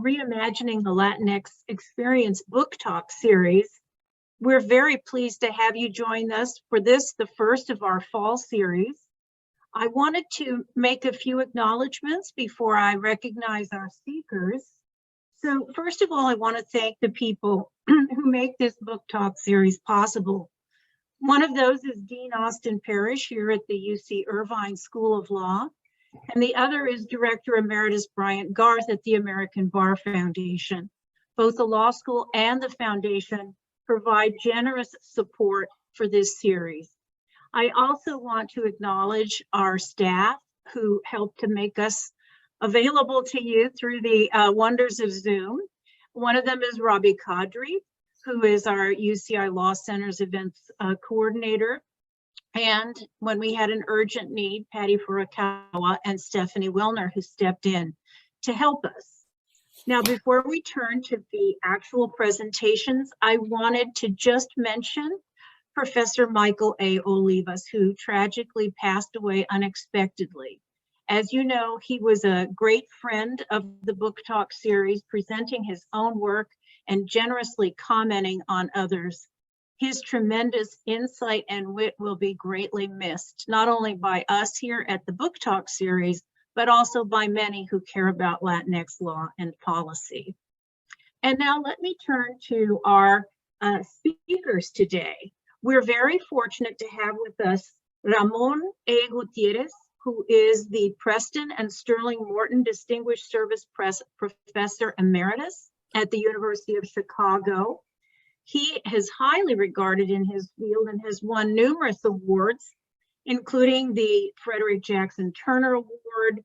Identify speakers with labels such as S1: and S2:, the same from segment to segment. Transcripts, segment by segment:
S1: Reimagining the Latinx Experience book talk series. We're very pleased to have you join us for this, the first of our fall series. I wanted to make a few acknowledgements before I recognize our speakers. So first of all, I want to thank the people who make this book talk series possible. One of those is Dean Austin Parrish here at the UC Irvine School of Law, and the other is Director Emeritus Bryant Garth at the American Bar Foundation. Both the law school and the foundation provide generous support for this series. I also want to acknowledge our staff who helped to make us available to you through the wonders of Zoom. One of them is Robbie Kadri, who is our UCI Law Center's events coordinator. And when we had an urgent need, Patty Furukawa and Stephanie Wilner, who stepped in to help us. Now, before we turn to the actual presentations, I wanted to just mention Professor Michael A. Olivas, who tragically passed away unexpectedly. As you know, he was a great friend of the book talk series, presenting his own work and generously commenting on others. His tremendous insight and wit will be greatly missed, not only by us here at the book talk series, but also by many who care about Latinx law and policy. And now let me turn to our speakers today. We're very fortunate to have with us Ramón A. Gutiérrez, who is the Preston and Sterling Morton Distinguished Service Professor Emeritus at the University of Chicago. He is highly regarded in his field and has won numerous awards, including the Frederick Jackson Turner Award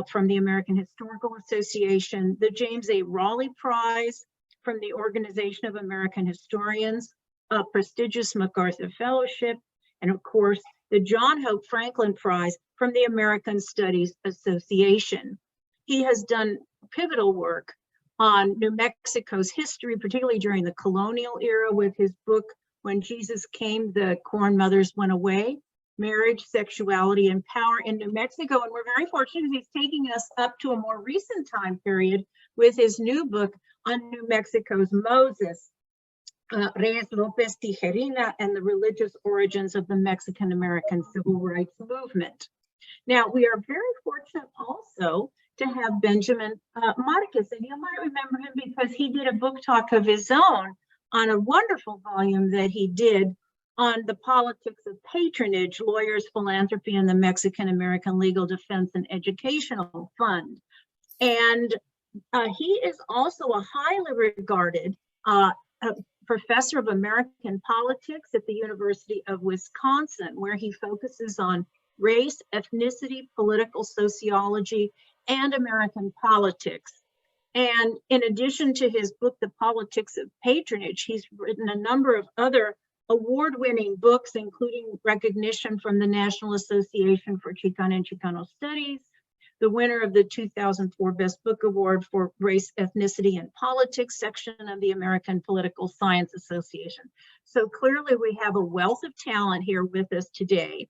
S1: from the American Historical Association, the James A. Raleigh Prize from the Organization of American Historians, a prestigious MacArthur Fellowship, and of course, the John Hope Franklin Prize from the American Studies Association. He has done pivotal work on New Mexico's history, particularly during the colonial era, with his book, When Jesus Came, the Corn Mothers Went Away, Marriage, Sexuality, and Power in New Mexico. And we're very fortunate he's taking us up to a more recent time period with his new book on New Mexico's Moses, Reies, López, Tijerina, and the religious origins of the Mexican-American Civil Rights Movement. Now, we are very fortunate also to have Benjamin Márquez, and you might remember him because he did a book talk of his own on a wonderful volume that he did on the politics of patronage, lawyers, philanthropy, and the Mexican-American Legal Defense and Educational Fund. And he is also a highly regarded professor of American politics at the University of Wisconsin, where he focuses on race, ethnicity, political sociology, and American politics. And in addition to his book, The Politics of Patronage, he's written a number of other award-winning books, including recognition from the National Association for Chicana and Chicano Studies, the winner of the 2004 Best Book Award for Race, Ethnicity, and Politics section of the American Political Science Association. So clearly we have a wealth of talent here with us today.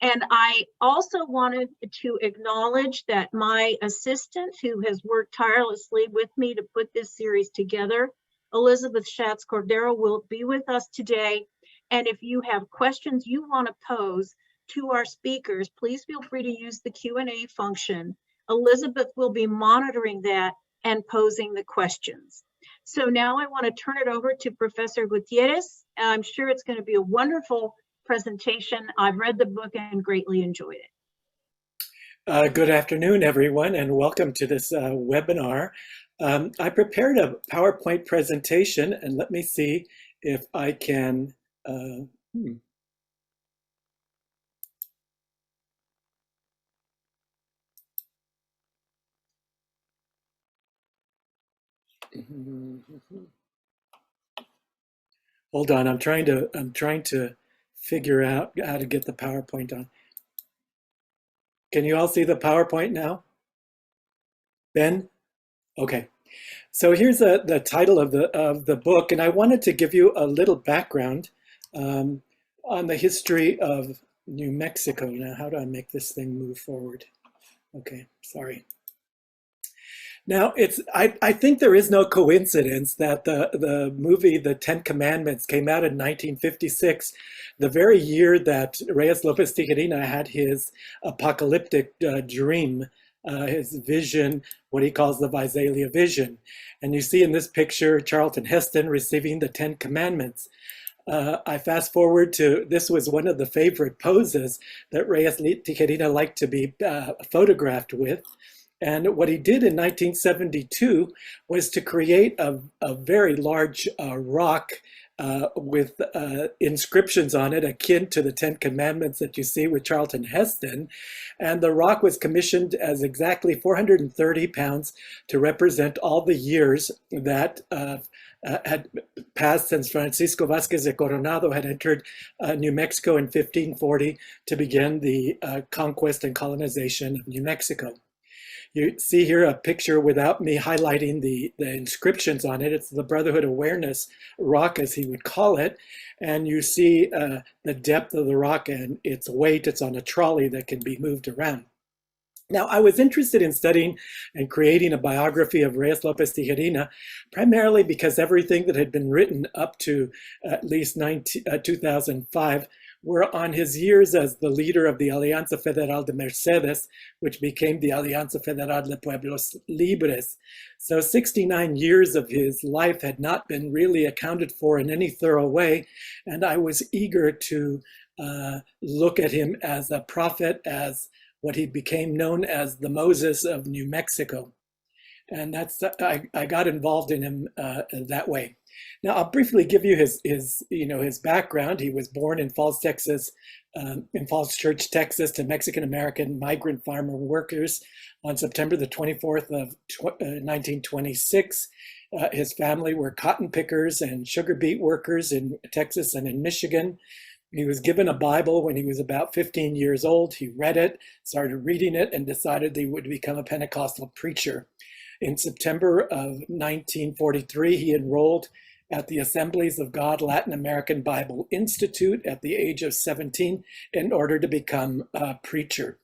S1: And I also wanted to acknowledge that my assistant, who has worked tirelessly with me to put this series together, Elizabeth Schatz Cordero, will be with us today. And if you have questions you want to pose to our speakers, please feel free to use the Q&A function. Elizabeth will be monitoring that and posing the questions. So now I want to turn it over to Professor Gutierrez. I'm sure it's going to be a wonderful presentation. I've read the book and greatly enjoyed it.
S2: Good afternoon, everyone, and welcome to this webinar. I prepared a PowerPoint presentation, and let me see if I can. Hold on, I'm trying to figure out how to get the PowerPoint on. Can you all see the PowerPoint now? Ben? Okay. So here's the title of the book, and I wanted to give you a little background on the history of New Mexico. Now, how do I make this thing move forward? Okay, sorry. Now, I think there is no coincidence that the movie The Ten Commandments came out in 1956, the very year that Reyes López Tijerina had his apocalyptic dream, his vision, what he calls the Visalia Vision. And you see in this picture Charlton Heston receiving the Ten Commandments. I fast forward to, this was one of the favorite poses that Reyes Tijerina liked to be photographed with. And what he did in 1972 was to create a very large rock with inscriptions on it akin to the Ten Commandments that you see with Charlton Heston. And the rock was commissioned as exactly 430 pounds to represent all the years that had passed since Francisco Vázquez de Coronado had entered New Mexico in 1540 to begin the conquest and colonization of New Mexico. You see here a picture without me highlighting the inscriptions on it. It's the Brotherhood Awareness rock, as he would call it. And you see the depth of the rock and its weight. It's on a trolley that can be moved around. Now, I was interested in studying and creating a biography of Reyes López Tijerina, primarily because everything that had been written up to at least 2005 were on his years as the leader of the Alianza Federal de Mercedes, which became the Alianza Federal de Pueblos Libres. So 69 years of his life had not been really accounted for in any thorough way, and I was eager to look at him as a prophet, as what he became known as the Moses of New Mexico. And that's, I got involved in him that way. Now, I'll briefly give you his background. He was born in Falls, Texas, in Falls Church, Texas, to Mexican-American migrant farmer workers on September the 24th of 1926. His family were cotton pickers and sugar beet workers in Texas and in Michigan. He was given a Bible when he was about 15 years old. He read it, started reading it, and decided he would become a Pentecostal preacher. In September of 1943, he enrolled at the Assemblies of God Latin American Bible Institute at the age of 17 in order to become a preacher.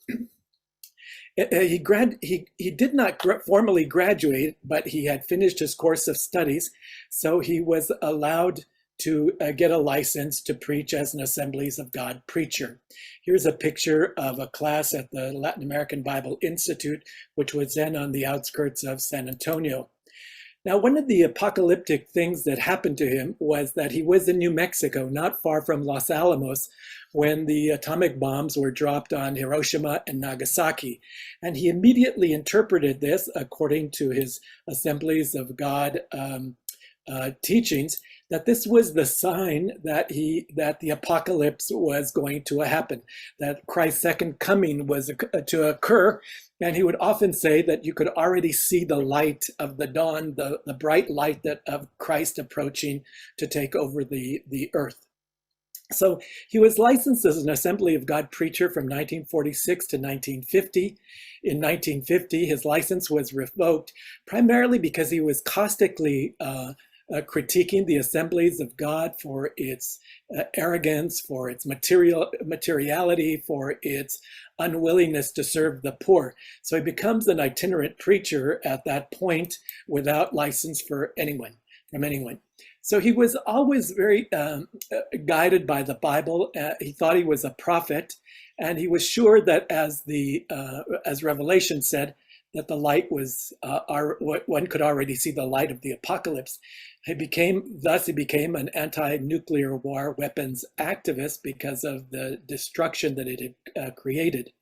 S2: He did not formally graduate, but he had finished his course of studies, so he was allowed to get a license to preach as an Assemblies of God preacher. Here's a picture of a class at the Latin American Bible Institute, which was then on the outskirts of San Antonio. Now, one of the apocalyptic things that happened to him was that he was in New Mexico, not far from Los Alamos, when the atomic bombs were dropped on Hiroshima and Nagasaki. And he immediately interpreted this, according to his Assemblies of God teachings, that this was the sign that the apocalypse was going to happen, that Christ's second coming was to occur. And he would often say that you could already see the light of the dawn, the bright light of Christ approaching to take over the earth. So he was licensed as an Assembly of God preacher from 1946 to 1950. In 1950, his license was revoked, primarily because he was caustically critiquing the Assemblies of God for its arrogance, for its materiality, for its unwillingness to serve the poor. So he becomes an itinerant preacher at that point without license from anyone. So he was always very guided by the Bible. He thought he was a prophet, and he was sure that as Revelation said, that the light was, one could already see the light of the apocalypse. He became an anti-nuclear war weapons activist because of the destruction that it had created.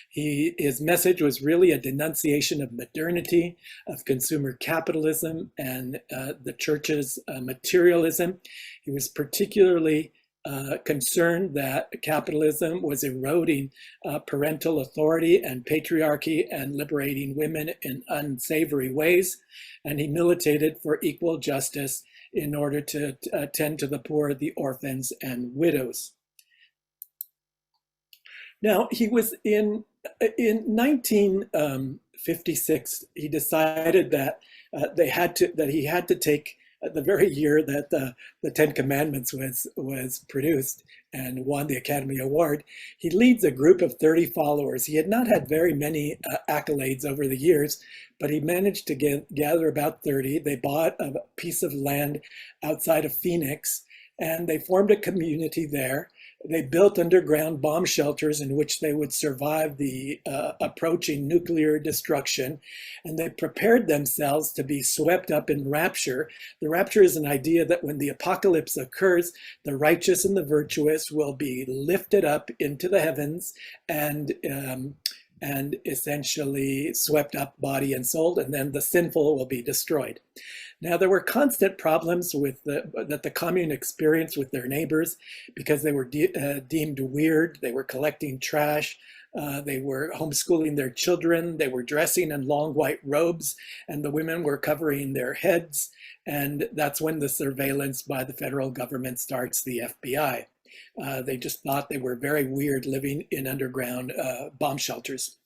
S2: His message was really a denunciation of modernity, of consumer capitalism, and the church's materialism. He was particularly concerned that capitalism was eroding parental authority and patriarchy and liberating women in unsavory ways. And he militated for equal justice in order to tend to the poor, the orphans, and widows. Now, he was in 1956, he decided that he had to take the very year that the Ten Commandments was produced and won the Academy Award. He leads a group of 30 followers. He had not had very many accolades over the years, but he managed to gather about 30. They bought a piece of land outside of Phoenix, and they formed a community there. They built underground bomb shelters in which they would survive the approaching nuclear destruction, and they prepared themselves to be swept up in rapture. The rapture is an idea that when the apocalypse occurs, the righteous and the virtuous will be lifted up into the heavens and essentially swept up body and soul, and then the sinful will be destroyed. Now, there were constant problems that the commune experienced with their neighbors because they were deemed weird. They were collecting trash. They were homeschooling their children. They were dressing in long white robes, and the women were covering their heads. And that's when the surveillance by the federal government starts, the FBI. They just thought they were very weird living in underground bomb shelters.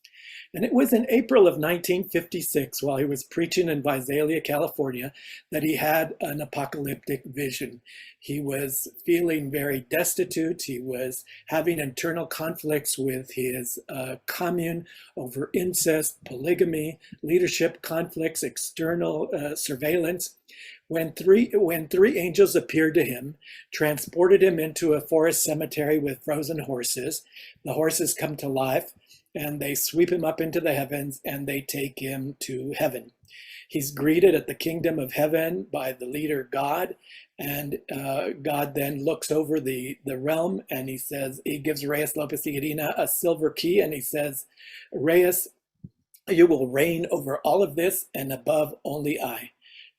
S2: And it was in April of 1956, while he was preaching in Visalia, California, that he had an apocalyptic vision. He was feeling very destitute. He was having internal conflicts with his commune over incest, polygamy, leadership conflicts, external surveillance. When three angels appeared to him, transported him into a forest cemetery with frozen horses. The horses come to life, and they sweep him up into the heavens, and they take him to heaven. He's greeted at the kingdom of heaven by the leader God, and God then looks over the realm, and he says, he gives Reies López Tijerina a silver key, and he says, Reies, you will reign over all of this, and above only I.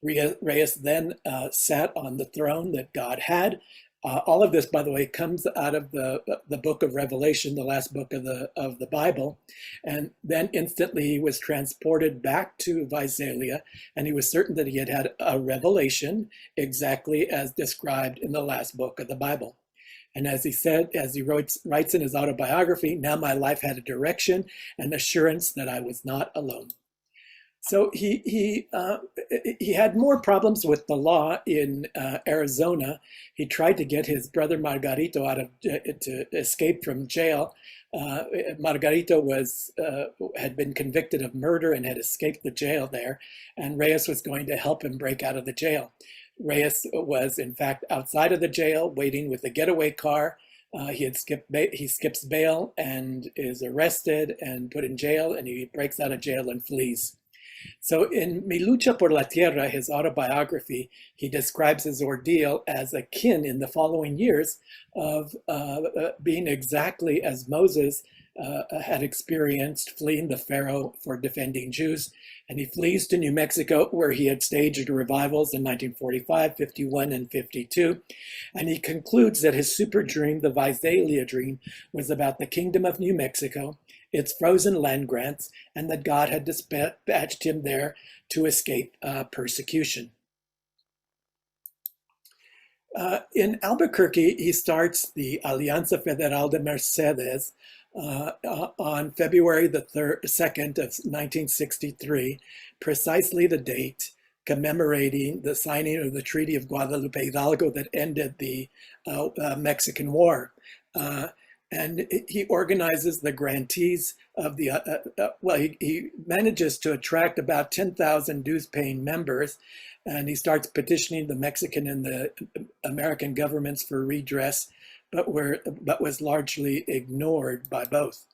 S2: Reies then sat on the throne that God had. All of this, by the way, comes out of the book of Revelation, the last book of the Bible. And then instantly he was transported back to Visalia, and he was certain that he had had a revelation exactly as described in the last book of the Bible. And as he said, as he writes in his autobiography, now my life had a direction and assurance that I was not alone. So he had more problems with the law in Arizona. He tried to get his brother Margarito to escape from jail. Margarito had been convicted of murder and had escaped the jail there, and Reies was going to help him break out of the jail. Reies was in fact outside of the jail, waiting with a getaway car. He skips bail and is arrested and put in jail, and he breaks out of jail and flees. So in Mi Lucha por la Tierra, his autobiography, he describes his ordeal as akin in the following years of being exactly as Moses had experienced fleeing the Pharaoh for defending Jews. And he flees to New Mexico, where he had staged revivals in 1945, 51, and 52. And he concludes that his super dream, the Visalia dream, was about the kingdom of New Mexico, its frozen land grants, and that God had dispatched him there to escape persecution. In Albuquerque, he starts the Alianza Federal de Mercedes on February the 2nd of 1963, precisely the date commemorating the signing of the Treaty of Guadalupe Hidalgo that ended the Mexican War. And he organizes the grantees of the, he manages to attract about 10,000 dues-paying members, and he starts petitioning the Mexican and the American governments for redress, but was largely ignored by both.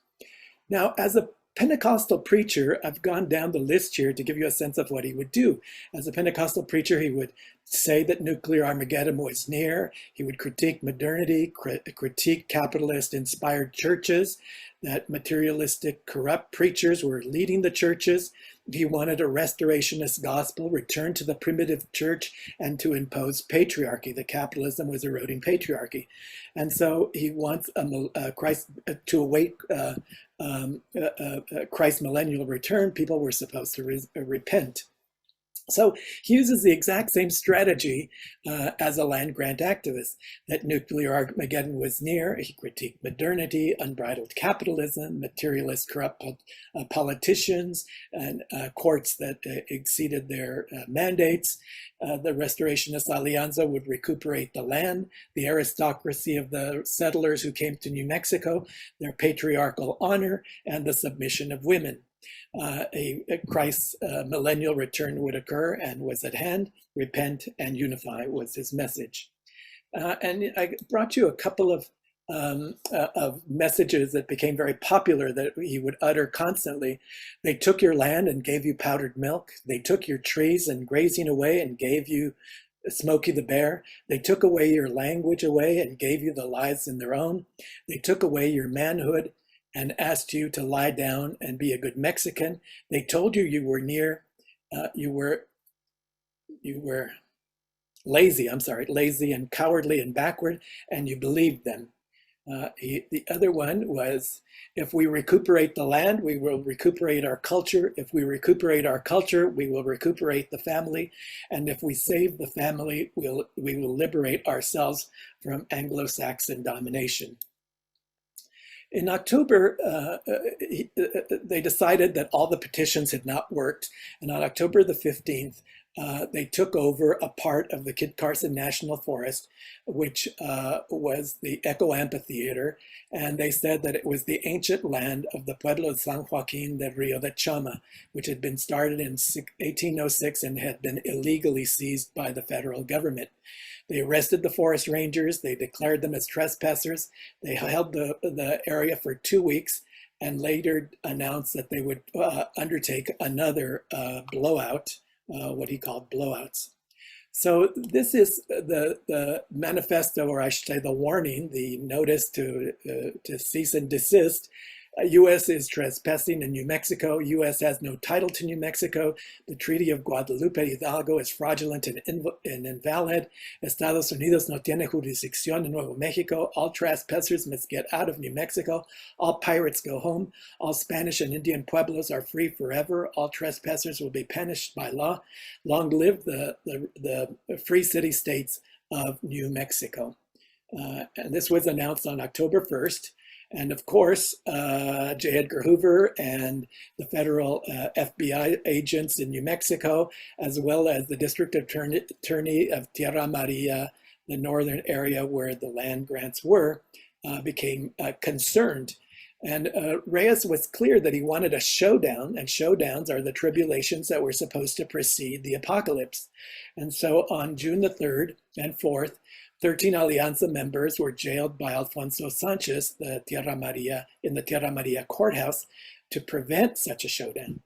S2: Now, as a Pentecostal preacher, I've gone down the list here to give you a sense of what he would do. As a Pentecostal preacher, he would say that nuclear Armageddon was near. He would critique modernity, critique capitalist-inspired churches, that materialistic, corrupt preachers were leading the churches. He wanted a restorationist gospel, return to the primitive church, and to impose patriarchy. The capitalism was eroding patriarchy. And so he wants Christ to await Christ's millennial return. People were supposed to repent. So he uses the exact same strategy as a land grant activist, that nuclear Armageddon was near. He critiqued modernity, unbridled capitalism, materialist corrupt politicians, and courts that exceeded their mandates. The Restorationist Alianza would recuperate the land, the aristocracy of the settlers who came to New Mexico, their patriarchal honor, and the submission of women. A Christ's millennial return would occur and was at hand. Repent and unify was his message. And I brought you a couple of messages that became very popular that he would utter constantly. They took your land and gave you powdered milk. They took your trees and grazing away and gave you Smokey the Bear. They took away your language away and gave you the lives in their own. They took away your manhood and asked you to lie down and be a good Mexican. They told you you were you were lazy and cowardly and backward, and you believed them. The other one was, if we recuperate the land, we will recuperate our culture. If we recuperate our culture, we will recuperate the family. And if we save the family, we will liberate ourselves from Anglo-Saxon domination. In October, they decided that all the petitions had not worked. And on October the 15th, they took over a part of the Kit Carson National Forest, which was the Echo Amphitheater. And they said that it was the ancient land of the Pueblo de San Joaquin del Rio de Chama, which had been started in 1806 and had been illegally seized by the federal government. They arrested the forest rangers. They declared them as trespassers. They held the area for 2 weeks and later announced that they would undertake another blowout, what he called blowouts. So this is the manifesto, or I should say the warning, the notice to cease and desist. U.S. is trespassing in New Mexico. U.S. has no title to New Mexico. The Treaty of Guadalupe Hidalgo is fraudulent and invalid. Estados Unidos no tiene jurisdicción en Nuevo Mexico. All trespassers must get out of New Mexico. All pirates go home. All Spanish and Indian pueblos are free forever. All trespassers will be punished by law. Long live the free city states of New Mexico. And this was announced on October 1st. And of course, J. Edgar Hoover and the federal FBI agents in New Mexico, as well as the district attorney of Tierra Maria, the northern area where the land grants were, became concerned. And Reies was clear that he wanted a showdown, and showdowns are the tribulations that were supposed to precede the apocalypse. And so on June the 3rd and 4th, 13 Alianza members were jailed by Alfonso Sanchez, in the Tierra Maria courthouse, to prevent such a showdown.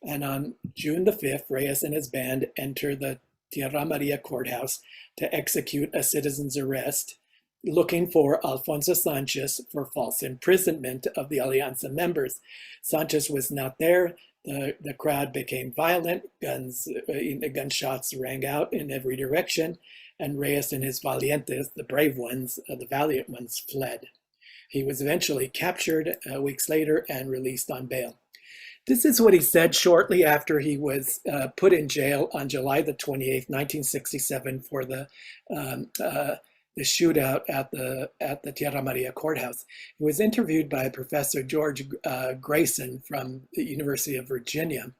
S2: And on June the 5th, Reies and his band enter the Tierra Maria courthouse to execute a citizen's arrest, looking for Alfonso Sanchez for false imprisonment of the Alianza members. Sanchez was not there. The crowd became violent. Gunshots rang out in every direction. And Reies and his valientes, the brave ones, the valiant ones, fled. He was eventually captured weeks later and released on bail. This is what he said shortly after he was put in jail on July the 28th, 1967, for the shootout at the Tierra Maria courthouse. He was interviewed by Professor George Grayson from the University of Virginia.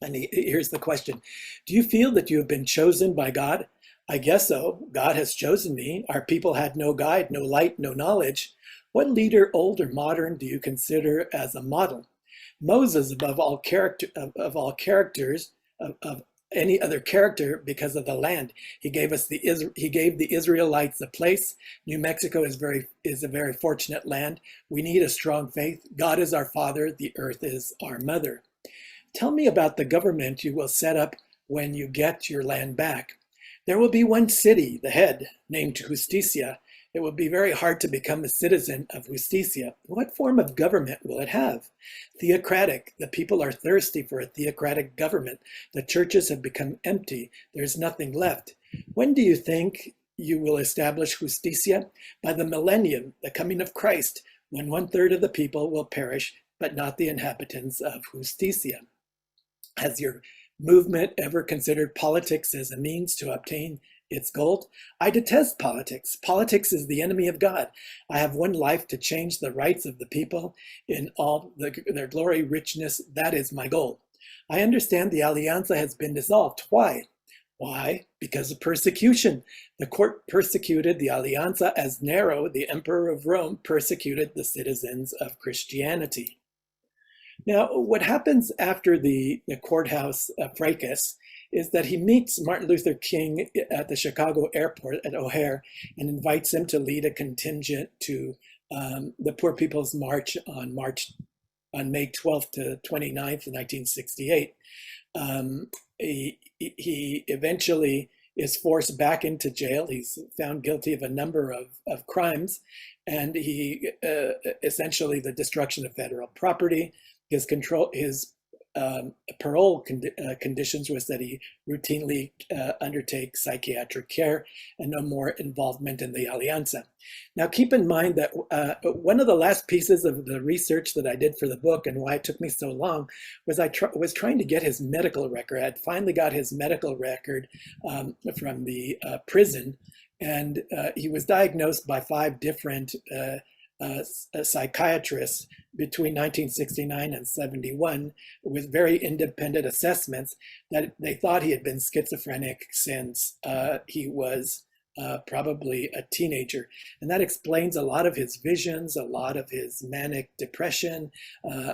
S2: And here's the question. Do you feel that you have been chosen by God? I guess so. God has chosen me. Our people had no guide, no light, no knowledge. What leader, old or modern, do you consider as a model? Moses, above all characters, of any other character, because of the land. He gave the Israelites a place. New Mexico is a very fortunate land. We need a strong faith. God is our father. The earth is our mother. Tell me about the government you will set up when you get your land back. There will be one city, the head, named Justicia. It will be very hard to become a citizen of Justicia. What form of government will it have? Theocratic. The people are thirsty for a theocratic government. The churches have become empty. There's nothing left. When do you think you will establish Justicia? By the millennium, the coming of Christ, when 1/3 of the people will perish, but not the inhabitants of Justicia. Has your movement ever considered politics as a means to obtain its goal? I detest politics. Politics is the enemy of God. I have one life to change the rights of the people in all their glory, richness. That is my goal. I understand the Alianza has been dissolved. Why? Why? Because of persecution. The court persecuted the Alianza as Nero, the emperor of Rome, persecuted the citizens of Christianity. Now, what happens after the courthouse fracas is that he meets Martin Luther King at the Chicago airport at O'Hare and invites him to lead a contingent to the Poor People's March on May 12th to 29th, 1968. He eventually is forced back into jail. He's found guilty of a number of crimes, and he essentially the destruction of federal property. His parole conditions was that he routinely undertake psychiatric care and no more involvement in the Alianza. Now, keep in mind that one of the last pieces of the research that I did for the book and why it took me so long was I was trying to get his medical record. I had finally got his medical record from the prison, and he was diagnosed by 5 different psychiatrists between 1969 and 71 with very independent assessments that they thought he had been schizophrenic since he was probably a teenager. And that explains a lot of his visions, a lot of his manic depression,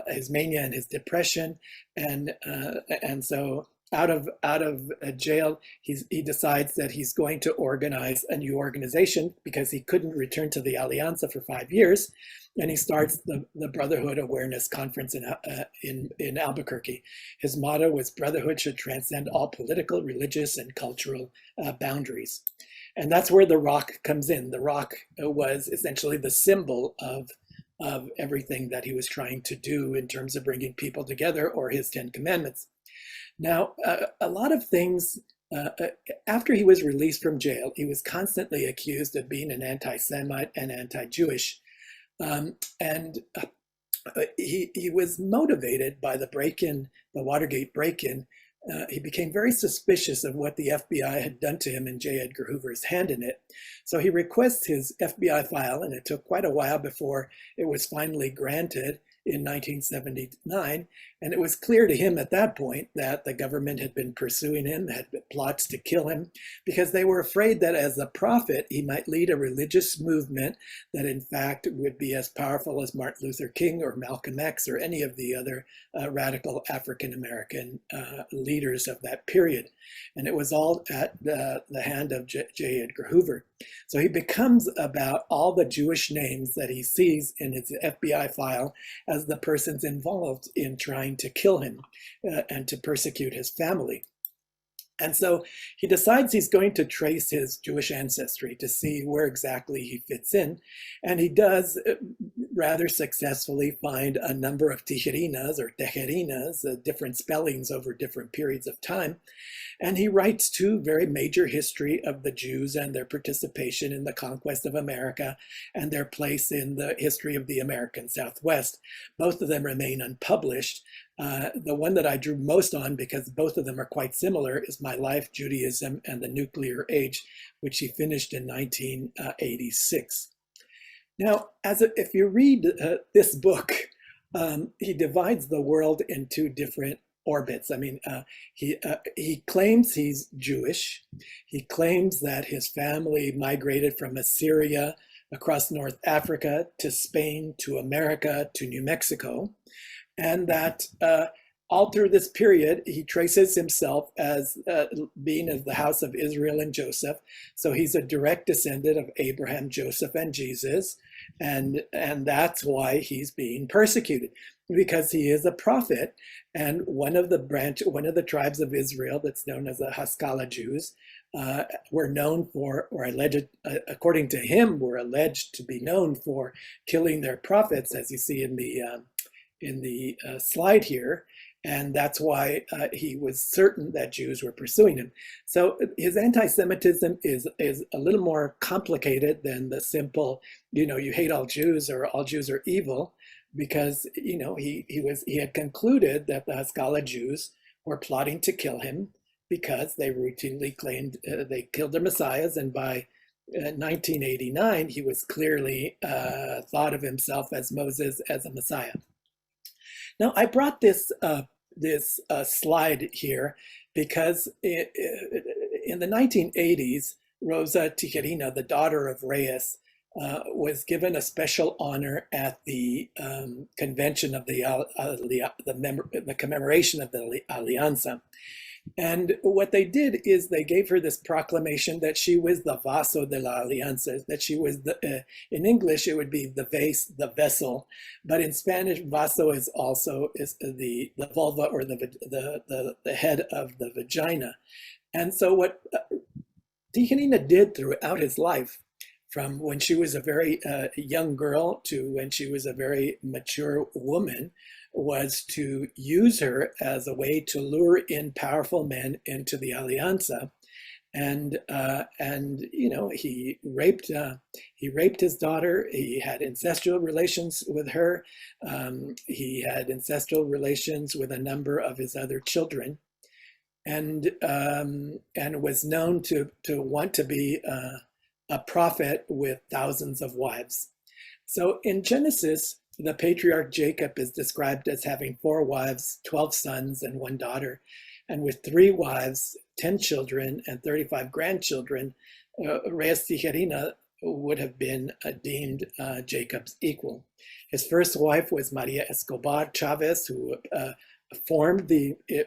S2: his mania and his depression. And so out of jail, he decides that he's going to organize a new organization because he couldn't return to the Alianza for 5 years, and he starts the Brotherhood Awareness Conference in Albuquerque. His motto was "Brotherhood should transcend all political, religious, and cultural boundaries," and that's where the rock comes in. The rock was essentially the symbol of everything that he was trying to do in terms of bringing people together, or his 10 Commandments. Now, a lot of things, after he was released from jail, he was constantly accused of being an anti-Semite and anti-Jewish. He was motivated by the Watergate break-in. He became very suspicious of what the FBI had done to him and J. Edgar Hoover's hand in it. So he requests his FBI file, and it took quite a while before it was finally granted in 1979. And it was clear to him at that point that the government had been pursuing him, had plots to kill him, because they were afraid that as a prophet, he might lead a religious movement that in fact would be as powerful as Martin Luther King or Malcolm X or any of the other radical African-American leaders of that period. And it was all at the hand of J. Edgar Hoover. So he becomes about all the Jewish names that he sees in his FBI file as the persons involved in trying to kill him and to persecute his family. And so he decides he's going to trace his Jewish ancestry to see where exactly he fits in. And he does rather successfully find a number of Tijerinas or Tejerinas, different spellings over different periods of time. And he writes 2 very major history of the Jews and their participation in the conquest of America and their place in the history of the American Southwest. Both of them remain unpublished. The one that I drew most on, because both of them are quite similar, is My Life, Judaism, and the Nuclear Age, which he finished in 1986. Now, if you read this book, he divides the world in 2 different orbits. I mean, he claims he's Jewish. He claims that his family migrated from Assyria across North Africa to Spain, to America, to New Mexico. And that all through this period, he traces himself as being of the house of Israel and Joseph. So he's a direct descendant of Abraham, Joseph, and Jesus. And that's why he's being persecuted, because he is a prophet. And one of the tribes of Israel that's known as the Haskalah Jews were known for, or alleged, according to him, were alleged to be known for killing their prophets, as you see in the slide here. And that's why he was certain that Jews were pursuing him. So his anti-Semitism is a little more complicated than the simple, you hate all Jews or all Jews are evil, because he had concluded that the Haskalah Jews were plotting to kill him because they routinely claimed they killed their messiahs, and by 1989, he was clearly thought of himself as Moses, as a messiah. Now, I brought this slide here because in the 1980s, Rosa Tijerina, the daughter of Reies, was given a special honor at the convention of the commemoration of the Alianza. And what they did is they gave her this proclamation that she was the vaso de la alianza, that she was in English, it would be the vase, the vessel, but in Spanish, vaso is also the vulva, or the head of the vagina. And so what Tijerina did throughout his life, from when she was a very young girl to when she was a very mature woman, was to use her as a way to lure in powerful men into the Alianza, and you know, he raped his daughter. He had incestual relations with her. He had incestual relations with a number of his other children, and was known to want to be a prophet with thousands of wives. So in Genesis, the patriarch Jacob is described as having 4 wives, 12 sons, and 1 daughter. And with 3 wives, 10 children, and 35 grandchildren, Reies Tijerina would have been deemed Jacob's equal. His first wife was Maria Escobar Chavez, who formed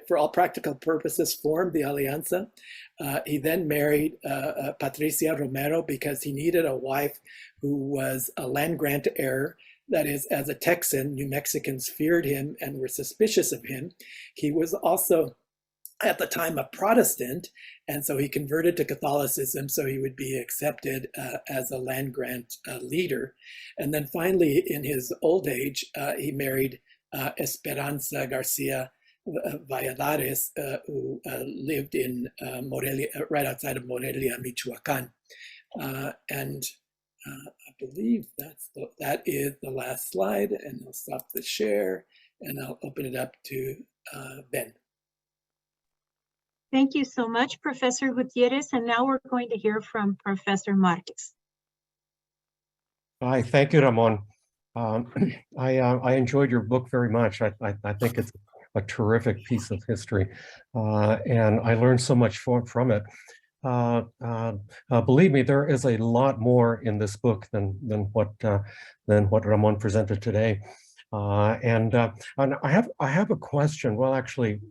S2: for all practical purposes, formed the Alianza. He then married Patricia Romero because he needed a wife who was a land grant heir. That is, as a Texan, New Mexicans feared him and were suspicious of him. He was also, at the time, a Protestant, and so he converted to Catholicism so he would be accepted as a land grant leader. And then finally, in his old age, he married Esperanza Garcia Valladares, who lived in Morelia, right outside of Morelia, Michoacan. I believe that is the last slide, and I'll stop the share and I'll open it up to Ben.
S1: Thank you so much, Professor Gutierrez. And now we're going to hear from Professor Márquez.
S3: Hi, thank you, Ramón. I enjoyed your book very much. I think it's a terrific piece of history, and I learned so much from it. Believe me, there is a lot more in this book than what Ramón presented today. And I have a question. Well, actually,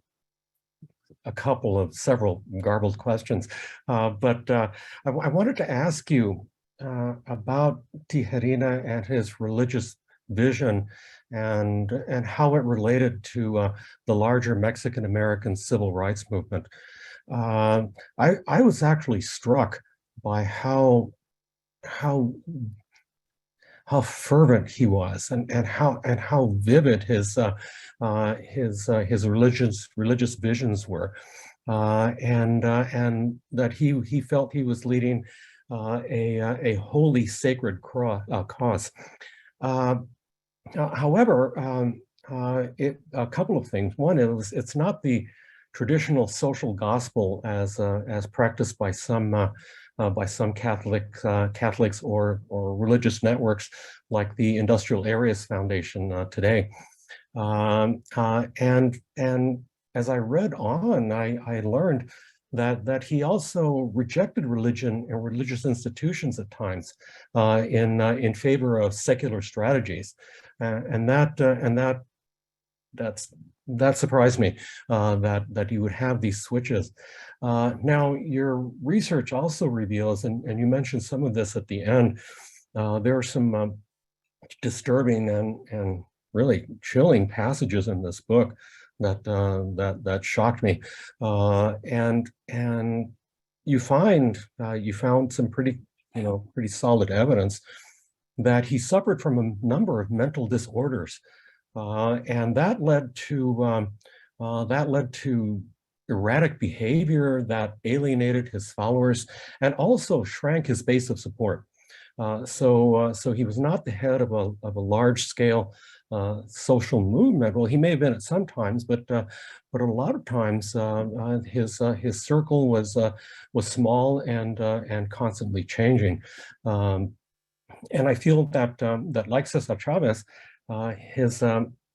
S3: several garbled questions. But I wanted to ask you about Tijerina and his religious vision, and how it related to the larger Mexican American civil rights movement. I was actually struck by how fervent he was, and how vivid his religious visions were, and that he felt he was leading a holy, sacred cause. However, a couple of things. One, it's not the traditional social gospel as practiced by some Catholics or religious networks like the Industrial Areas Foundation today. And as I read on, I learned that he also rejected religion and religious institutions at times in favor of secular strategies, and that surprised me, that you would have these switches. Now, your research also reveals, and you mentioned some of this at the end, there are some disturbing and really chilling passages in this book that shocked me, and you found some pretty solid evidence that he suffered from a number of mental disorders, and that led to erratic behavior that alienated his followers and also shrank his base of support. So he was not the head of a large-scale social movement. Well, he may have been at some times, but a lot of times his circle was small and constantly changing. And I feel that that like Cesar Chavez,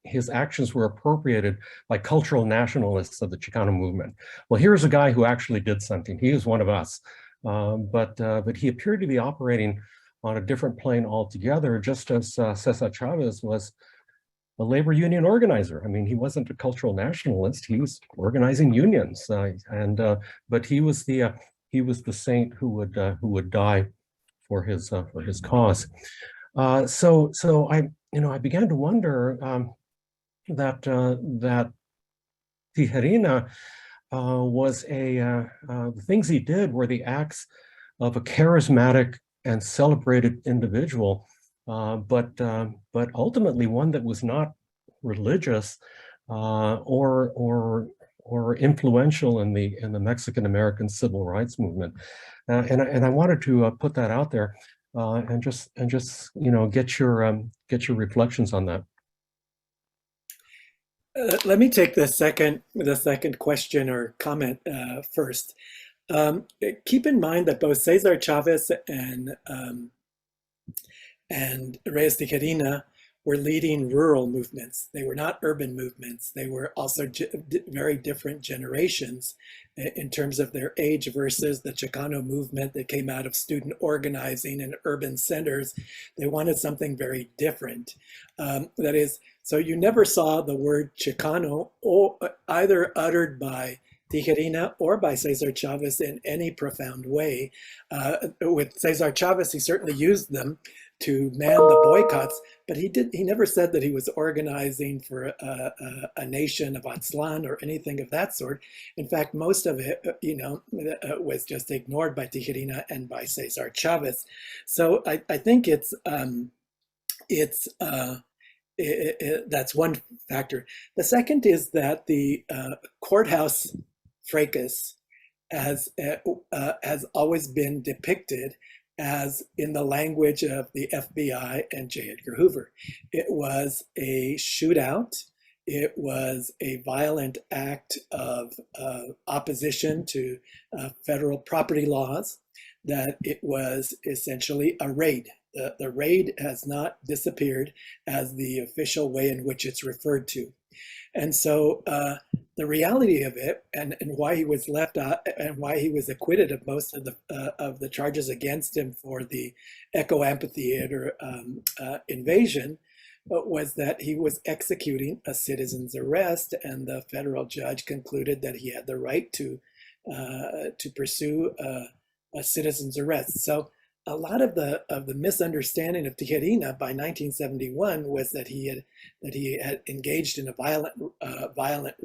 S3: his actions were appropriated by cultural nationalists of the Chicano movement. Well, here's a guy who actually did something. He is one of us, but he appeared to be operating on a different plane altogether, just as Cesar Chavez was a labor union organizer. I mean, he wasn't a cultural nationalist; he was organizing unions, but he was the saint who would die for his cause. So I began to wonder that Tijerina was the things he did were the acts of a charismatic and celebrated individual, but ultimately one that was not religious or influential in the Mexican American civil rights movement. And I wanted to put that out there and just get your reflections on that.
S2: Let me take the second question or comment first. Keep in mind that both Cesar Chavez and Reies Tijerina were leading rural movements. They were not urban movements. They were also very different generations in terms of their age versus the Chicano movement that came out of student organizing in urban centers. They wanted something very different. That is, so you never saw the word Chicano either uttered by Tijerina or by Cesar Chavez in any profound way. With Cesar Chavez, he certainly used them to man the boycotts, but he never said that he was organizing for a nation of Aztlan or anything of that sort. In fact, most of it, was just ignored by Tijerina and by Cesar Chavez. So I think that's one factor. The second is that the courthouse fracas has always been depicted as in the language of the FBI and J. Edgar Hoover. It was a shootout. It was a violent act of opposition to federal property laws, that it was essentially a raid. The raid has not disappeared as the official way in which it's referred to. And so the reality of it, and why he was left out, and why he was acquitted of most of the charges against him for the Echo Amphitheater invasion, was that he was executing a citizen's arrest, and the federal judge concluded that he had the right to pursue a citizen's arrest. So a lot of the misunderstanding of Tijerina by 1971 was that he had engaged in a violent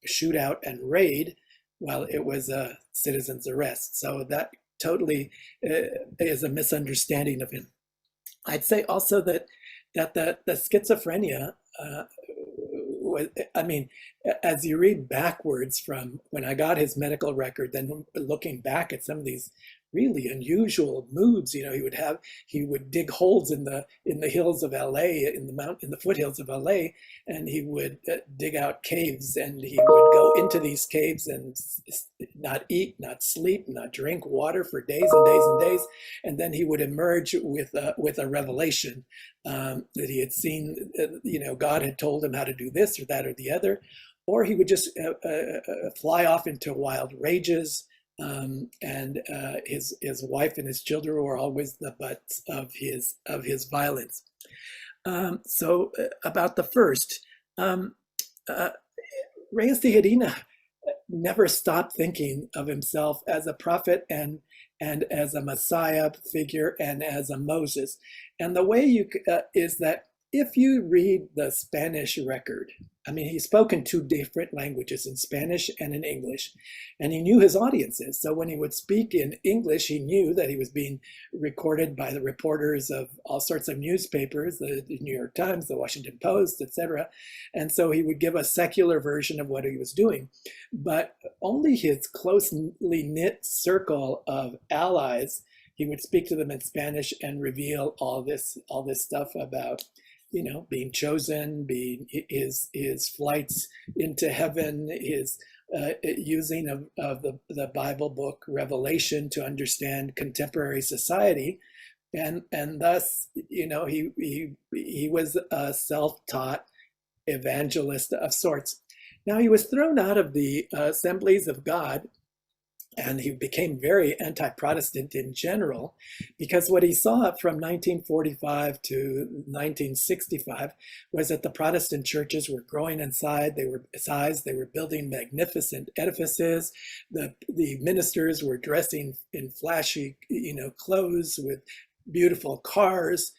S2: shootout and raid, while it was a citizen's arrest. So that totally is a misunderstanding of him. I'd say also that the schizophrenia was, I mean, as you read backwards from when I got his medical record, then looking back at some of these really unusual moods, he would dig holes in the hills of LA, in the foothills of LA, and he would dig out caves, and he would go into these caves and not eat, not sleep, not drink water for days and days and days, and then he would emerge with a revelation that he had seen, God had told him how to do this or that or the other, or he would just fly off into wild rages. And his wife and his children were always the butts of his violence. So about the first, Reies Tijerina never stopped thinking of himself as a prophet and as a Messiah figure and as a Moses. And the way is that if you read the Spanish record, I mean, he spoke in two different languages, in Spanish and in English, and he knew his audiences. So when he would speak in English, he knew that he was being recorded by the reporters of all sorts of newspapers, the New York Times, the Washington Post, etc. And so he would give a secular version of what he was doing. But only his closely knit circle of allies, he would speak to them in Spanish and reveal all this stuff about being chosen, his flights into heaven, his using of the Bible book Revelation to understand contemporary society, and thus he was a self-taught evangelist of sorts. Now he was thrown out of the Assemblies of God, and he became very anti-Protestant in general, because what he saw from 1945 to 1965 was that the Protestant churches were growing in size. They were building magnificent edifices. The ministers were dressing in flashy, clothes, with beautiful cars,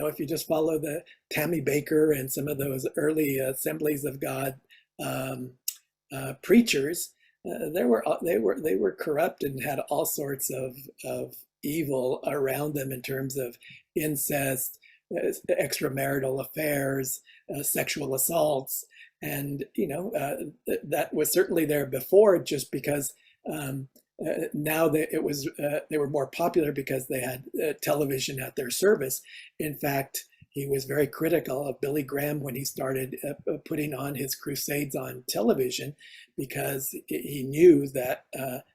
S2: if you just follow the Tammy Baker and some of those early Assemblies of God preachers, they were corrupt and had all sorts of evil around them in terms of incest, extramarital affairs, sexual assaults, and that was certainly there before, just because now they were more popular because they had television at their service. In fact, he was very critical of Billy Graham when he started putting on his crusades on television, because he knew that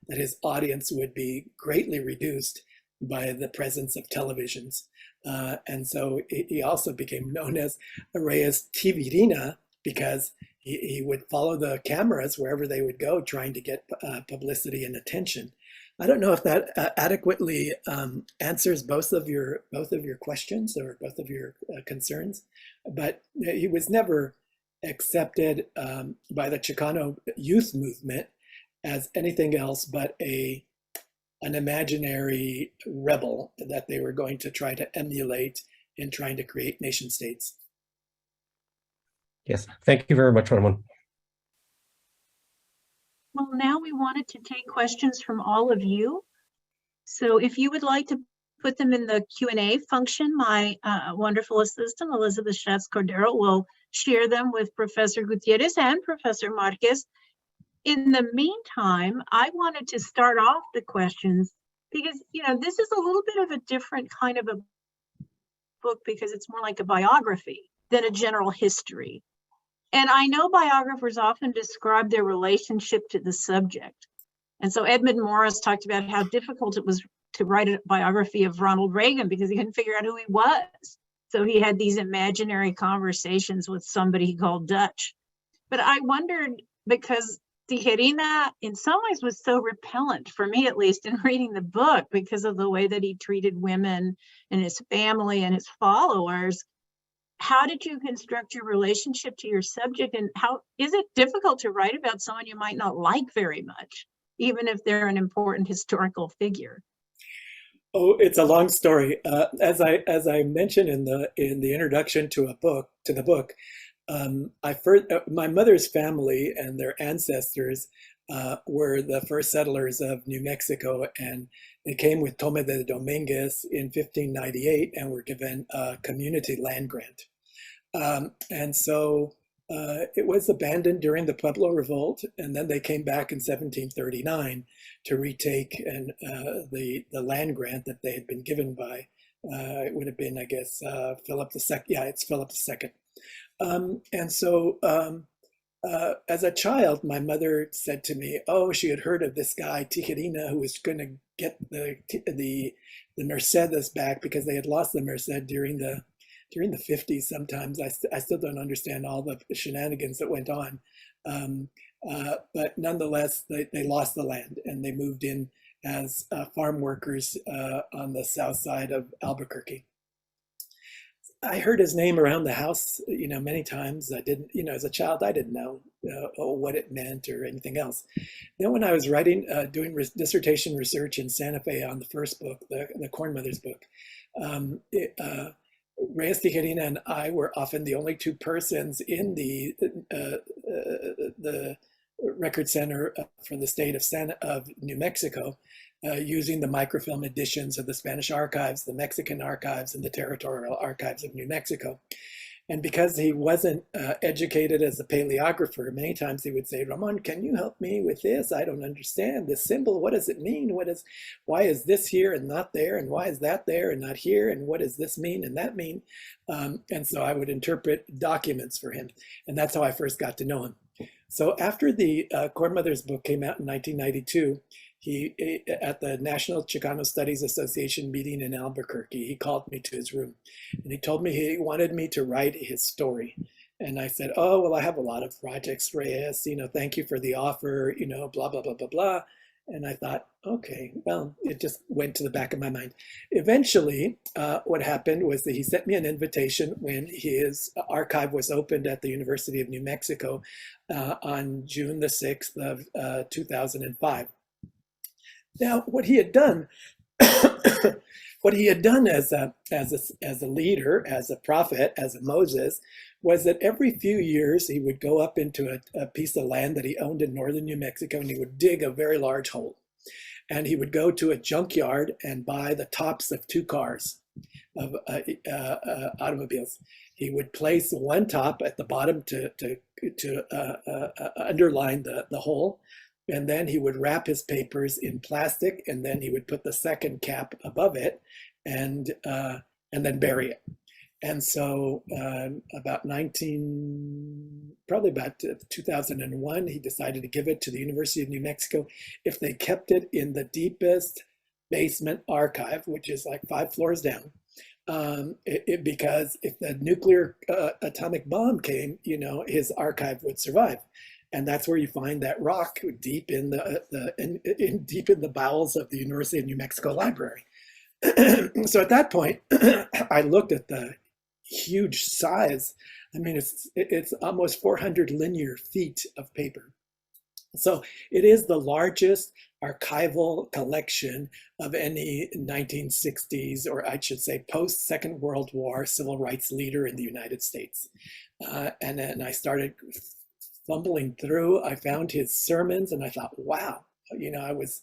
S2: his audience would be greatly reduced by the presence of televisions. And so he also became known as Reies Tijerina, because he would follow the cameras wherever they would go, trying to get publicity and attention. I don't know if that adequately answers both of your questions or both of your concerns, but he was never accepted by the Chicano youth movement as anything else but an imaginary rebel that they were going to try to emulate in trying to create nation states.
S3: Yes, thank you very much, Ramón.
S1: Well, now we wanted to take questions from all of you. So if you would like to put them in the Q&A function, my wonderful assistant, Elizabeth Schatz-Cordero, will share them with Professor Gutierrez and Professor Márquez. In the meantime, I wanted to start off the questions because, this is a little bit of a different kind of a book, because it's more like a biography than a general history. And I know biographers often describe their relationship to the subject. And so Edmund Morris talked about how difficult it was to write a biography of Ronald Reagan because he couldn't figure out who he was. So he had these imaginary conversations with somebody he called Dutch. But I wondered, because Tijerina in some ways was so repellent, for me at least, in reading the book, because of the way that he treated women and his family and his followers. How did you construct your relationship to your subject, and how is it difficult to write about someone you might not like very much, even if they're an important historical figure?
S2: Oh, it's a long story. As I mentioned in the introduction to the book, my mother's family and their ancestors were the first settlers of New Mexico, and they came with Tome de Dominguez in 1598 and were given a community land grant. And so it was abandoned during the Pueblo Revolt, and then they came back in 1739 to retake the land grant that they had been given by, it would have been, I guess, Philip II. Yeah, it's Philip II. And so as a child, my mother said to me, oh, she had heard of this guy, Tijerina, who was going to get the Mercedes back because they had lost the Merced during the 50s. Sometimes I still don't understand all the shenanigans that went on. But nonetheless, they lost the land and they moved in as farm workers on the south side of Albuquerque. I heard his name around the house, many times. I didn't, as a child, I didn't know what it meant or anything else. Then when I was doing dissertation research in Santa Fe on the first book, the Corn Mothers book, Reies Tijerina and I were often the only two persons in the record center for the state of New Mexico, using the microfilm editions of the Spanish archives, the Mexican archives, and the territorial archives of New Mexico. And because he wasn't educated as a paleographer, many times he would say, Ramón, can you help me with this? I don't understand this symbol. What does it mean? Why is this here and not there? And why is that there and not here? And what does this mean and that mean? And so I would interpret documents for him. And that's how I first got to know him. So after the Core Mothers book came out in 1992, he, at the National Chicano Studies Association meeting in Albuquerque, he called me to his room and he told me he wanted me to write his story. And I said, oh, well, I have a lot of projects, Reyes, thank you for the offer, blah, blah, blah, blah, blah. And I thought, okay, well, it just went to the back of my mind. Eventually, what happened was that he sent me an invitation when his archive was opened at the University of New Mexico on June the 6th of 2005. Now, what he had done, what he had done as a leader, as a prophet, as a Moses, was that every few years he would go up into a piece of land that he owned in northern New Mexico, and he would dig a very large hole. And he would go to a junkyard and buy the tops of 2 cars of automobiles. He would place one top at the bottom to underline the hole. And then he would wrap his papers in plastic, and then he would put the second cap above it, and then bury it. And so about 2001, he decided to give it to the University of New Mexico if they kept it in the deepest basement archive, which is like 5 floors down. Because if the nuclear atomic bomb came, his archive would survive. And that's where you find that rock deep in the bowels of the University of New Mexico Library. So at that point, I looked at the huge size. I mean, it's almost 400 linear feet of paper. So it is the largest archival collection of any 1960s, or I should say post-Second World War civil rights leader in the United States. And then I started fumbling through. I found his sermons and I thought, wow, I was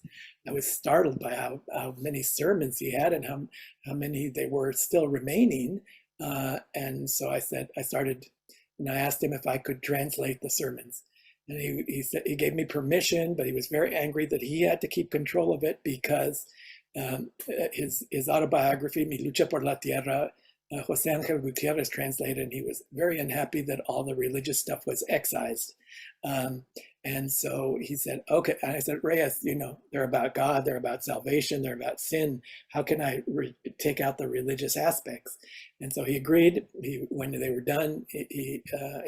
S2: startled by how many sermons he had and how many they were still remaining. And so I asked him if I could translate the sermons. And he said he gave me permission, but he was very angry that he had to keep control of it because his autobiography, Mi Lucha por la Tierra, José Ángel Gutiérrez translated, and he was very unhappy that all the religious stuff was excised. And so he said, okay. And I said, Reyes, they're about God, they're about salvation, they're about sin. How can I take out the religious aspects? And so he agreed. When they were done, he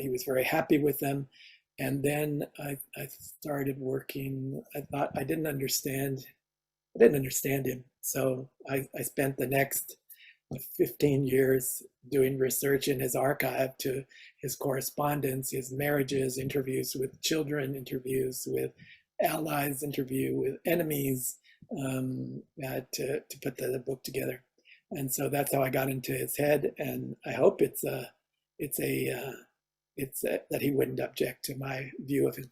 S2: was very happy with them. And then I started working. I thought I didn't understand him. So I spent the next 15 years doing research in his archive, to his correspondence, his marriages, interviews with children, interviews with allies, interview with enemies, to put the book together. And so that's how I got into his head. And I hope that he wouldn't object to my view of him.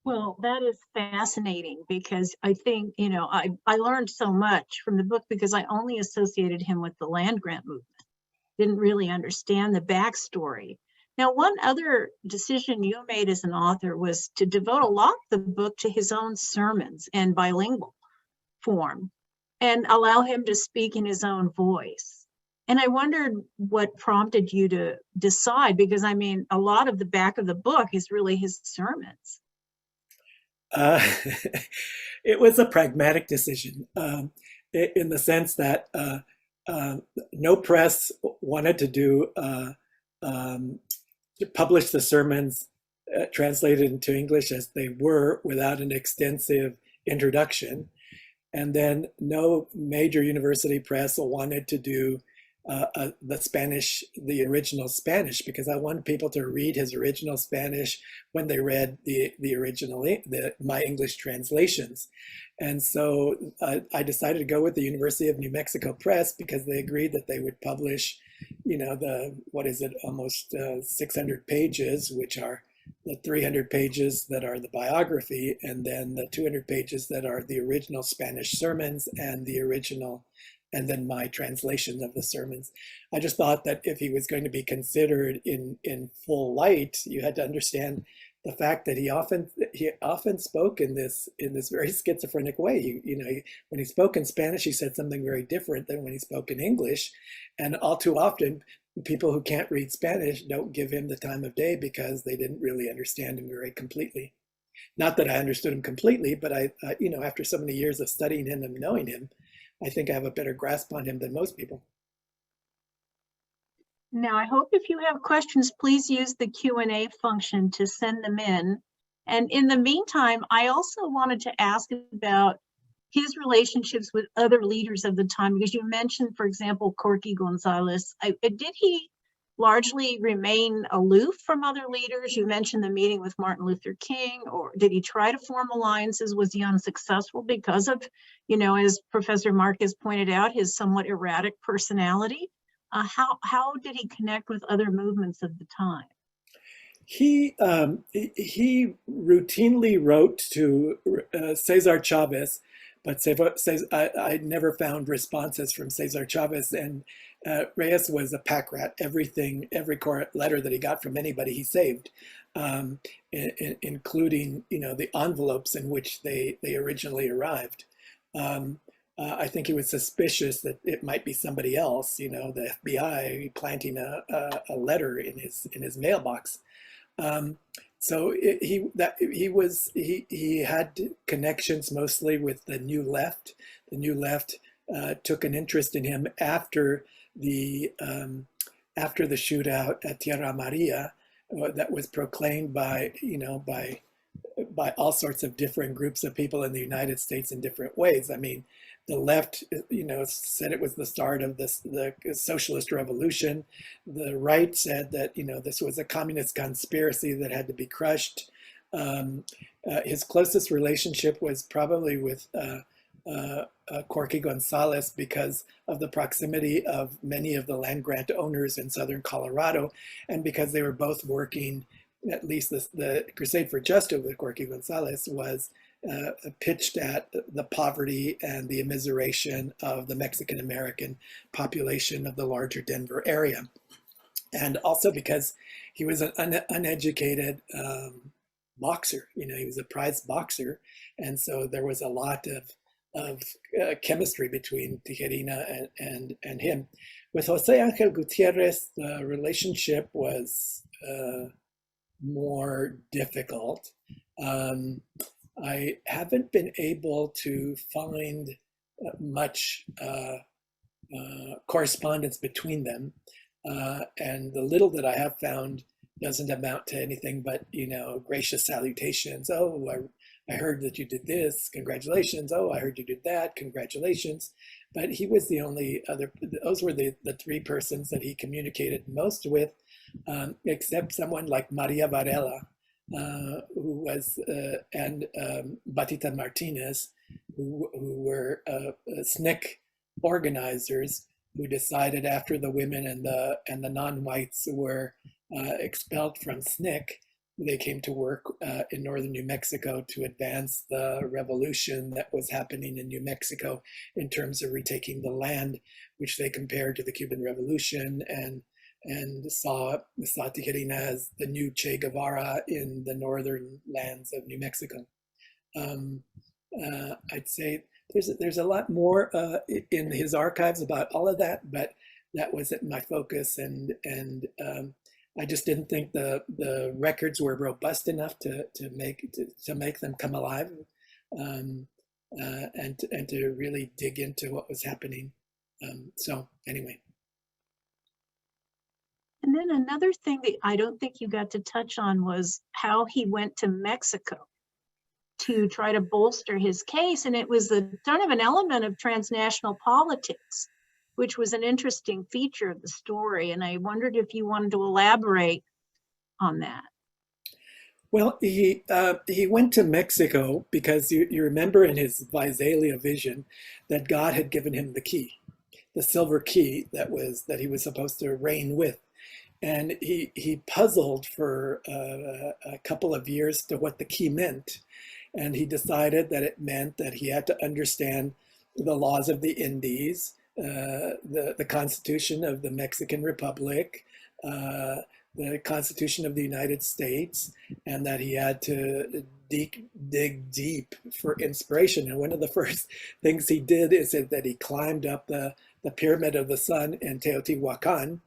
S1: Well, that is fascinating because I think, I learned so much from the book because I only associated him with the land grant movement, didn't really understand the backstory. Now, one other decision you made as an author was to devote a lot of the book to his own sermons and bilingual form and allow him to speak in his own voice. And I wondered what prompted you to decide, because I mean, a lot of the back of the book is really his sermons.
S2: It was a pragmatic decision in the sense that no press wanted to publish the sermons translated into English as they were without an extensive introduction. And then no major university press wanted to do the original Spanish, because I wanted people to read his original Spanish when they read my English translations. And so I decided to go with the University of New Mexico Press because they agreed that they would publish, almost 600 pages, which are the 300 pages that are the biography, and then the 200 pages that are the original Spanish sermons and the original and then my translations of the sermons. I just thought that if he was going to be considered in full light, you had to understand the fact that he often spoke in this very schizophrenic way. When he spoke in Spanish, he said something very different than when he spoke in English, and all too often, people who can't read Spanish don't give him the time of day because they didn't really understand him very completely. Not that I understood him completely, but after so many years of studying him and knowing him, I think I have a better grasp on him than most people.
S1: Now, I hope if you have questions, please use the Q&A function to send them in. And in the meantime, I also wanted to ask about his relationships with other leaders of the time, because you mentioned, for example, Corky Gonzalez. Did he largely remain aloof from other leaders? You mentioned the meeting with Martin Luther King, or did he try to form alliances? Was he unsuccessful because of, as Professor Márquez pointed out, his somewhat erratic personality? How did he connect with other movements of the time?
S2: He routinely wrote to Cesar Chavez, but I never found responses from Cesar Chavez, and Reies was a pack rat. Every letter that he got from anybody, he saved, including the envelopes in which they originally arrived. I think he was suspicious that it might be somebody else, the FBI planting a letter in his mailbox. So he had connections mostly with the New Left. The New Left took an interest in him after the shootout at Tierra Maria that was proclaimed by all sorts of different groups of people in the United States in different ways. I mean, the left, said it was the start of the socialist revolution. The right said that, this was a communist conspiracy that had to be crushed. His closest relationship was probably with Corky Gonzalez because of the proximity of many of the land grant owners in southern Colorado, and because they were both working. At least the Crusade for Justice with Corky Gonzalez was pitched at the poverty and the immiseration of the Mexican-American population of the larger Denver area. And also because he was an uneducated boxer, he was a prize boxer. And so there was a lot of chemistry between Tijerina and him. With Jose Angel Gutierrez, the relationship was more difficult. I haven't been able to find much correspondence between them, and the little that I have found doesn't amount to anything but gracious salutations. Oh, I heard that you did this, congratulations. Oh, I heard you did that, congratulations. But he was the only other. Those were the three persons that he communicated most with, except someone like Maria Varela, who was, and Batita Martinez, who were SNCC organizers who decided after the women and the non-whites were expelled from SNCC, they came to work in northern New Mexico to advance the revolution that was happening in New Mexico in terms of retaking the land, which they compared to the Cuban Revolution, and saw Tijerina as the new Che Guevara in the northern lands of New Mexico. I'd say there's a lot more in his archives about all of that, but that wasn't my focus, and I just didn't think the records were robust enough to make them come alive, and to really dig into what was happening. So anyway.
S1: And then another thing that I don't think you got to touch on was how he went to Mexico to try to bolster his case. And it was a kind of an element of transnational politics, which was an interesting feature of the story. And I wondered if you wanted to elaborate on that.
S2: Well, he went to Mexico because you remember in his Visalia Vision that God had given him the key, the silver key that he was supposed to reign with. And he puzzled for a couple of years to what the key meant. And he decided that it meant that he had to understand the laws of the Indies, the Constitution of the Mexican Republic, the Constitution of the United States, and that he had to dig deep for inspiration. And one of the first things he did is that he climbed up the Pyramid of the Sun in Teotihuacan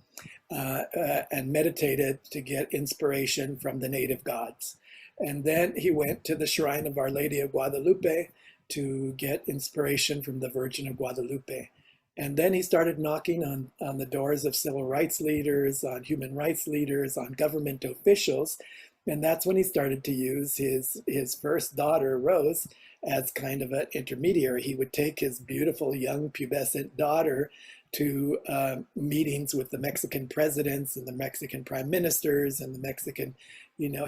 S2: and meditated to get inspiration from the native gods. And then he went to the shrine of Our Lady of Guadalupe to get inspiration from the Virgin of Guadalupe. And then he started knocking on the doors of civil rights leaders, on human rights leaders, on government officials. And that's when he started to use his first daughter, Rose, as kind of an intermediary. He would take his beautiful young pubescent daughter to meetings with the Mexican presidents and the Mexican prime ministers and the Mexican,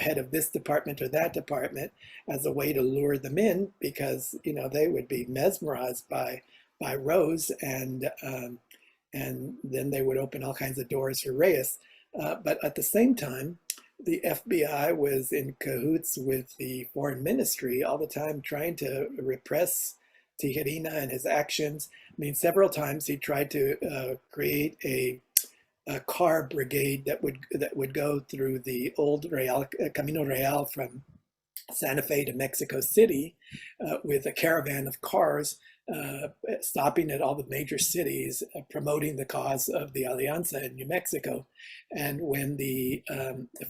S2: head of this department or that department as a way to lure them in, because, they would be mesmerized by Rose, and then they would open all kinds of doors for Reies. But at the same time, the FBI was in cahoots with the foreign ministry all the time, trying to repress Tijerina and his actions. I mean, several times he tried to create a car brigade that would go through the old Camino Real from Santa Fe to Mexico City with a caravan of cars, stopping at all the major cities, promoting the cause of the Alianza in New Mexico. And when the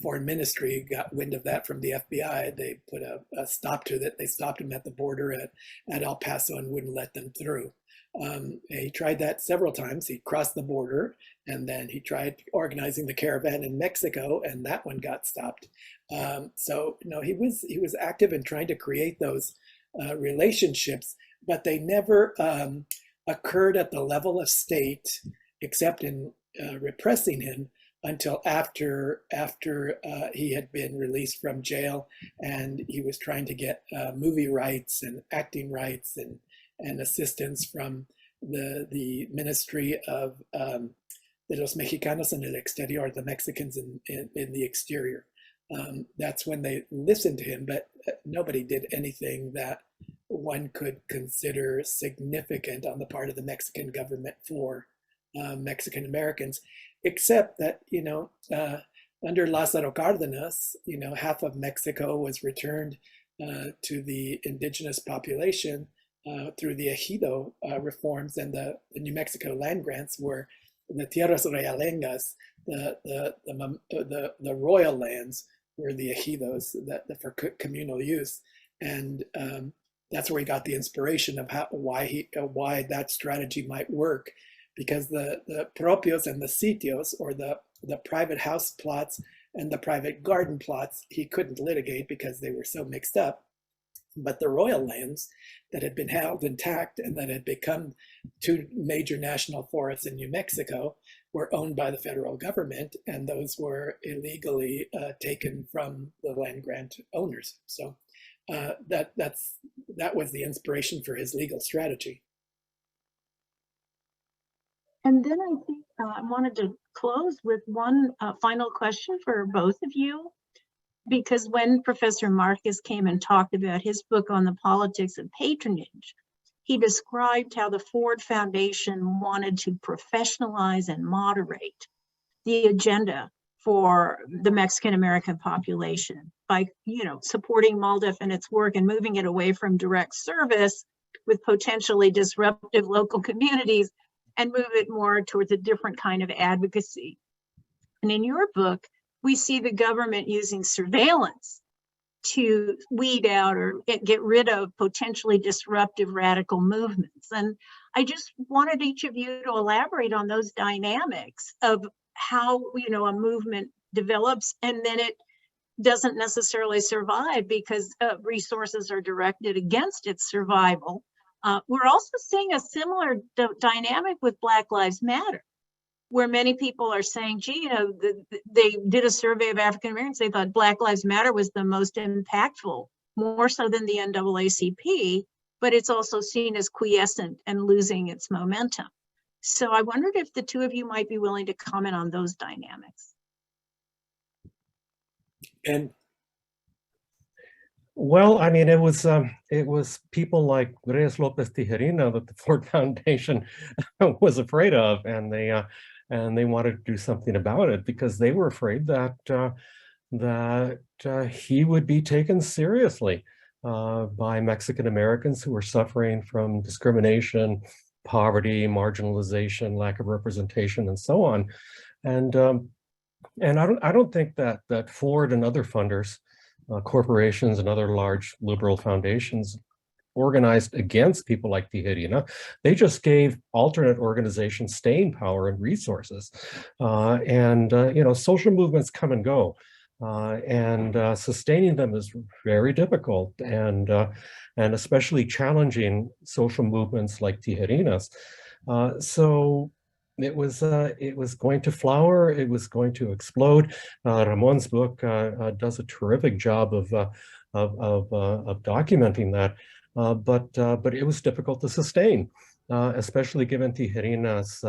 S2: foreign ministry got wind of that from the FBI, they put a stop to that. They stopped him at the border at El Paso and wouldn't let them through. He tried that several times. He crossed the border, and then he tried organizing the caravan in Mexico, and that one got stopped. So he was active in trying to create those relationships, but they never occurred at the level of state, except in repressing him until after he had been released from jail, and he was trying to get movie rights and acting rights and assistance from the Ministry of de los Mexicanos en el Exterior, the Mexicans in the exterior. That's when they listened to him, but nobody did anything that one could consider significant on the part of the Mexican government for Mexican Americans, except that, under Lázaro Cárdenas, half of Mexico was returned to the indigenous population through the ejido reforms and the New Mexico land grants, were the tierras realengas, the royal lands, were the ejidos that for communal use. And that's where he got the inspiration of why that strategy might work, because the propios and the sitios, or the private house plots and the private garden plots, he couldn't litigate because they were so mixed up. But the royal lands that had been held intact and that had become two major national forests in New Mexico were owned by the federal government, and those were illegally taken from the land grant owners. So that was the inspiration for his legal strategy.
S1: And then I think I wanted to close with one final question for both of you, because when Professor Márquez came and talked about his book on the politics of patronage, he described how the Ford Foundation wanted to professionalize and moderate the agenda for the Mexican American population by, supporting MALDEF and its work and moving it away from direct service with potentially disruptive local communities and move it more towards a different kind of advocacy. And in your book, we see the government using surveillance to weed out or get rid of potentially disruptive radical movements. And I just wanted each of you to elaborate on those dynamics of how, a movement develops and then it doesn't necessarily survive because resources are directed against its survival. We're also seeing a similar dynamic with Black Lives Matter, where many people are saying, gee, they did a survey of African Americans. They thought Black Lives Matter was the most impactful, more so than the NAACP, but it's also seen as quiescent and losing its momentum. So I wondered if the two of you might be willing to comment on those dynamics.
S2: And
S3: Well, I mean, it was people like Reies López Tijerina that the Ford Foundation was afraid of, and they wanted to do something about it because they were afraid that he would be taken seriously by Mexican Americans who were suffering from discrimination, poverty, marginalization, lack of representation, and so on. And I don't think that Ford and other funders, corporations and other large liberal foundations organized against people like Tijerina. They just gave alternate organizations staying power and resources. Social movements come and go. Sustaining them is very difficult, and especially challenging social movements like Tijerina's. So it was going to flower. It was going to explode. Ramon's book does a terrific job of documenting that, but it was difficult to sustain, especially given Tijerina's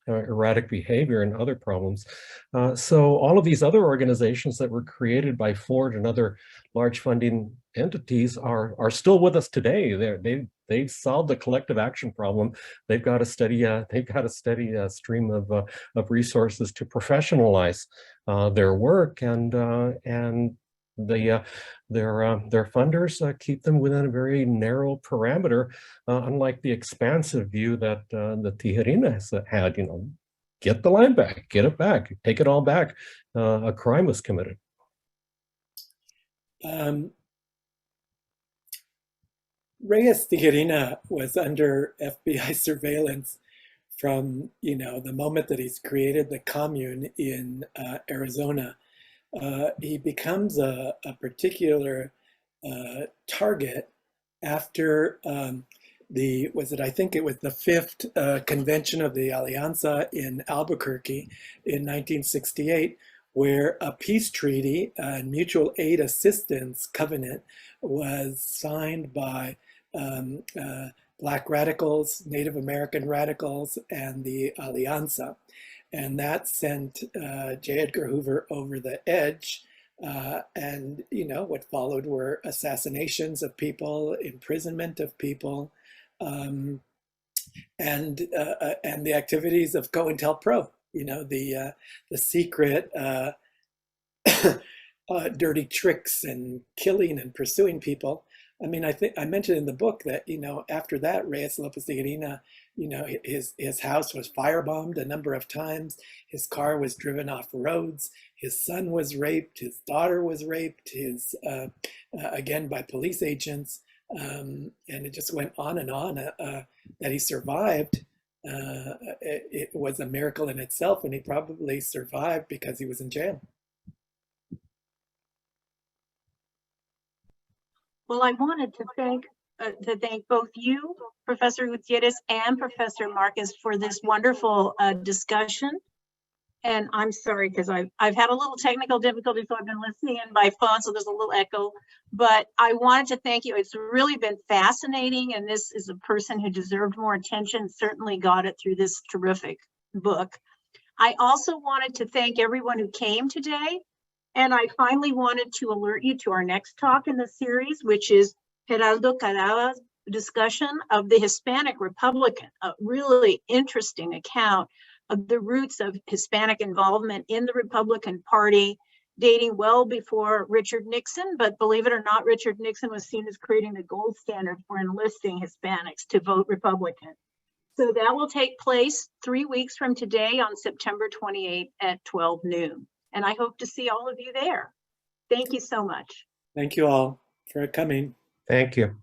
S3: erratic behavior and other problems. So all of these other organizations that were created by Ford and other large funding entities are still with us today. They've solved the collective action problem. They've got a steady stream of resources to professionalize their work, and their funders keep them within a very narrow parameter, unlike the expansive view that the Tijerina has had. Get the land back, get it back, take it all back. A crime was committed.
S2: Reyes Tijerina was under FBI surveillance from the moment that he's created the commune in Arizona. He becomes a particular target after I think it was the 5th convention of the Alianza in Albuquerque in 1968, where a peace treaty and mutual aid assistance covenant was signed by Black radicals, Native American radicals, and the Alianza. And that sent J. Edgar Hoover over the edge. And what followed were assassinations of people, imprisonment of people, and the activities of COINTELPRO. The secret dirty tricks and killing and pursuing people. I mean, I think I mentioned in the book that after that, Reies López Tijerina, his house was firebombed a number of times. His car was driven off roads. His son was raped. His daughter was raped. Again by police agents, and it just went on and on. That he survived, it was a miracle in itself, and he probably survived because he was in jail.
S1: Well, I wanted to thank both you, Professor Gutierrez, and Professor Márquez for this wonderful discussion. And I'm sorry, because I've had a little technical difficulty, so I've been listening in by phone, so there's a little echo. But I wanted to thank you. It's really been fascinating, and this is a person who deserved more attention, certainly got it through this terrific book. I also wanted to thank everyone who came today. And I finally wanted to alert you to our next talk in the series, which is Geraldo Cadava's discussion of the Hispanic Republican, a really interesting account of the roots of Hispanic involvement in the Republican Party, dating well before Richard Nixon. But believe it or not, Richard Nixon was seen as creating the gold standard for enlisting Hispanics to vote Republican. So that will take place 3 weeks from today on September 28th at 12 noon. And I hope to see all of you there. Thank you so much.
S2: Thank you all for coming.
S3: Thank you.